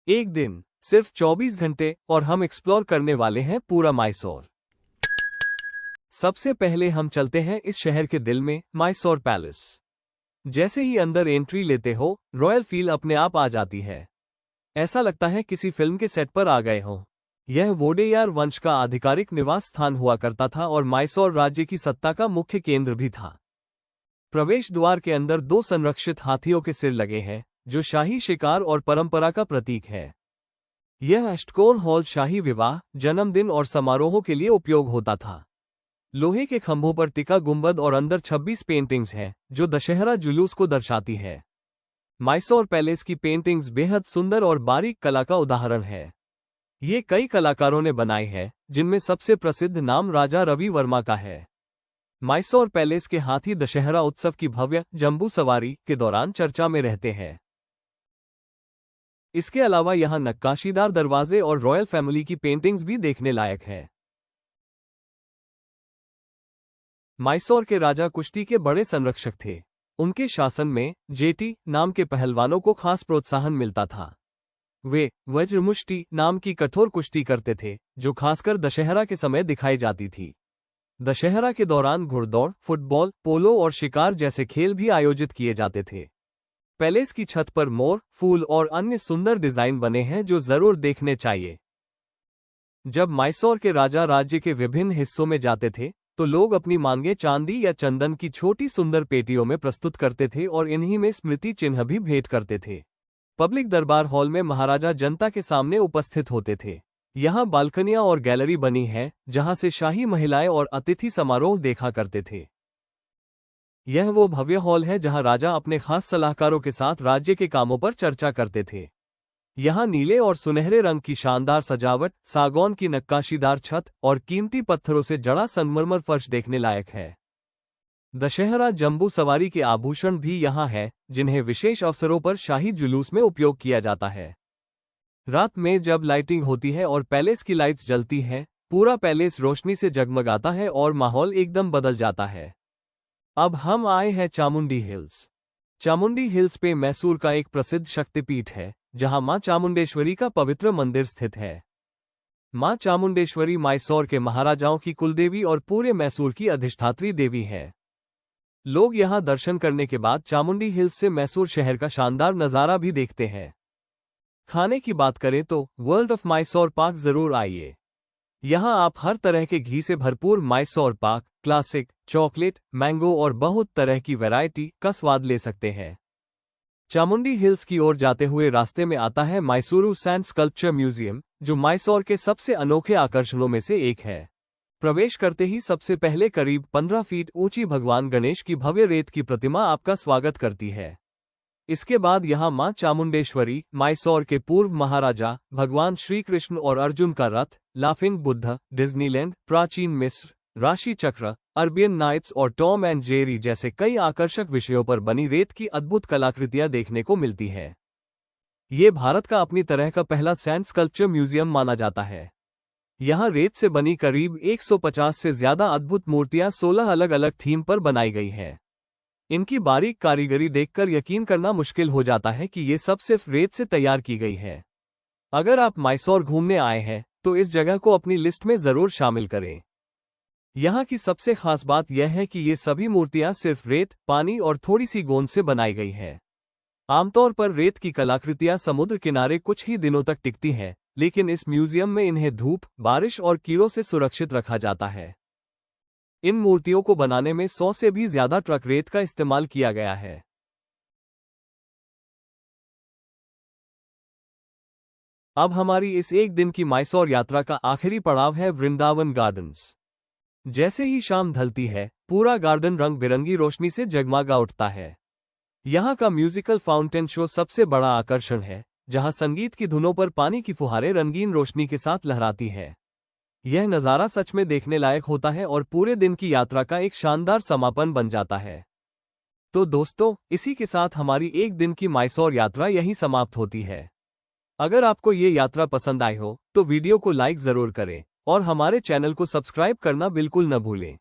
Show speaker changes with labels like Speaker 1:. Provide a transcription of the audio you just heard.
Speaker 1: एक दिन, सिर्फ 24 घंटे और हम एक्सप्लोर करने वाले हैं पूरा मैसूर। सबसे पहले हम चलते हैं इस शहर के दिल में, मैसूर पैलेस। जैसे ही अंदर एंट्री लेते हो, रॉयल फील अपने आप आ जाती है। ऐसा लगता है किसी फिल्म के सेट पर आ गए हो। यह वोडेयार वंश का आधिकारिक निवास स्थान हुआ करता था और मैसूर राज्य की सत्ता का मुख्य केंद्र भी था। प्रवेश द्वार के अंदर 2 संरक्षित हाथियों के सिर लगे हैं, जो शाही शिकार और परंपरा का प्रतीक है। यह अष्टकोण हॉल शाही विवाह, जन्मदिन और समारोहों के लिए उपयोग होता था। लोहे के खंभों पर टिका गुंबद और अंदर 26 पेंटिंग्स हैं, जो दशहरा जुलूस को दर्शाती है। मैसूर पैलेस की पेंटिंग्स बेहद सुंदर और बारीक कला का उदाहरण है। ये कई कलाकारों ने बनाई है, जिनमें सबसे प्रसिद्ध नाम राजा रवि वर्मा का है। मैसूर पैलेस के हाथी दशहरा उत्सव की भव्य जंबू सवारी के दौरान चर्चा में रहते हैं। इसके अलावा यहां नक्काशीदार दरवाजे और रॉयल फैमिली की पेंटिंग्स भी देखने लायक है। मैसूर के राजा कुश्ती के बड़े संरक्षक थे। उनके शासन में जेटी नाम के पहलवानों को खास प्रोत्साहन मिलता था। वे वज्रमुष्टि नाम की कठोर कुश्ती करते थे, जो खासकर दशहरा के समय दिखाई जाती थी। दशहरा के दौरान घुड़दौड़, फुटबॉल, पोलो और शिकार जैसे खेल भी आयोजित किए जाते थे। पैलेस की छत पर मोर, फूल और अन्य सुंदर डिजाइन बने हैं, जो जरूर देखने चाहिए। जब मैसूर के राजा राज्य के विभिन्न हिस्सों में जाते थे, तो लोग अपनी मांगें चांदी या चंदन की छोटी सुंदर पेटियों में प्रस्तुत करते थे और इन्हीं में स्मृति चिन्ह भी भेंट करते थे। पब्लिक दरबार हॉल में महाराजा जनता के सामने उपस्थित होते थे। यहाँ बालकनियां और गैलरी बनी है, जहां से शाही महिलाएं और अतिथि समारोह देखा करते थे। यह वो भव्य हॉल है जहां राजा अपने खास सलाहकारों के साथ राज्य के कामों पर चर्चा करते थे। यहाँ नीले और सुनहरे रंग की शानदार सजावट, सागौन की नक्काशीदार छत और कीमती पत्थरों से जड़ा संगमरमर फर्श देखने लायक है। दशहरा जंबू सवारी के आभूषण भी यहाँ है, जिन्हें विशेष अवसरों पर शाही जुलूस में उपयोग किया जाता है। रात में जब लाइटिंग होती है और पैलेस की लाइट्स जलती हैं, पूरा पैलेस रोशनी से जगमगाता है और माहौल एकदम बदल जाता है। अब हम आए हैं चामुंडी हिल्स। चामुंडी हिल्स पे मैसूर का एक प्रसिद्ध शक्तिपीठ है, जहां मां चामुंडेश्वरी का पवित्र मंदिर स्थित है। मां चामुंडेश्वरी मैसूर के महाराजाओं की कुलदेवी और पूरे मैसूर की अधिष्ठात्री देवी है। लोग यहां दर्शन करने के बाद चामुंडी हिल्स से मैसूर शहर का शानदार नजारा भी देखते हैं। खाने की बात करें तो वर्ल्ड ऑफ मैसूर पाक जरूर आइए। यहां आप हर तरह के घी से भरपूर Mysore pak, classic, chocolate, mango और बहुत तरह की वैरायटी का स्वाद ले सकते हैं। चामुंडी हिल्स की ओर जाते हुए रास्ते में आता है मैसूरू सैंड स्कल्पचर म्यूजियम, जो मैसूर के सबसे अनोखे आकर्षणों में से एक है। प्रवेश करते ही सबसे पहले करीब 15 फीट ऊंची भगवान गणेश की भव्य रेत की प्रतिमा आपका स्वागत करती है। इसके बाद यहां मां चामुंडेश्वरी, मैसूर के पूर्व महाराजा, भगवान श्री कृष्ण और अर्जुन का रथ, लाफिंग बुद्ध, डिज्नीलैंड, प्राचीन मिस्र, राशि चक्र, अरबियन नाइट्स और टॉम एंड जेरी जैसे कई आकर्षक विषयों पर बनी रेत की अद्भुत कलाकृतियां देखने को मिलती है। ये भारत का अपनी तरह का पहला सैंड स्कल्पचर म्यूजियम माना जाता है। यहाँ रेत से बनी करीब 150 से ज्यादा अद्भुत मूर्तियां 16 अलग अलग थीम पर बनाई गई हैं। इनकी बारीक कारीगरी देखकर यकीन करना मुश्किल हो जाता है कि ये सब सिर्फ रेत से तैयार की गई है। अगर आप मैसूर घूमने आए हैं, तो इस जगह को अपनी लिस्ट में जरूर शामिल करें। यहाँ की सबसे खास बात यह है कि ये सभी मूर्तियां सिर्फ रेत, पानी और थोड़ी सी गोंद से बनाई गई हैं। आमतौर पर रेत की कलाकृतियां समुद्र किनारे कुछ ही दिनों तक टिकती हैं, लेकिन इस म्यूजियम में इन्हें धूप, बारिश और कीड़ों से सुरक्षित रखा जाता है। इन मूर्तियों को बनाने में 100 से भी ज्यादा ट्रक रेत का इस्तेमाल किया गया है। अब हमारी इस एक दिन की मैसूर यात्रा का आखिरी पड़ाव है वृंदावन गार्डन्स। जैसे ही शाम ढलती है, पूरा गार्डन रंग बिरंगी रोशनी से जगमगा उठता है। यहाँ का म्यूजिकल फाउंटेन शो सबसे बड़ा आकर्षण है, जहाँ संगीत की धुनों पर पानी की फुहारें रंगीन रोशनी के साथ लहराती है। यह नज़ारा सच में देखने लायक होता है और पूरे दिन की यात्रा का एक शानदार समापन बन जाता है। तो दोस्तों, इसी के साथ हमारी एक दिन की मैसूर यात्रा यहीं समाप्त होती है। अगर आपको ये यात्रा पसंद आई हो, तो वीडियो को लाइक जरूर करें और हमारे चैनल को सब्सक्राइब करना बिल्कुल न भूलें।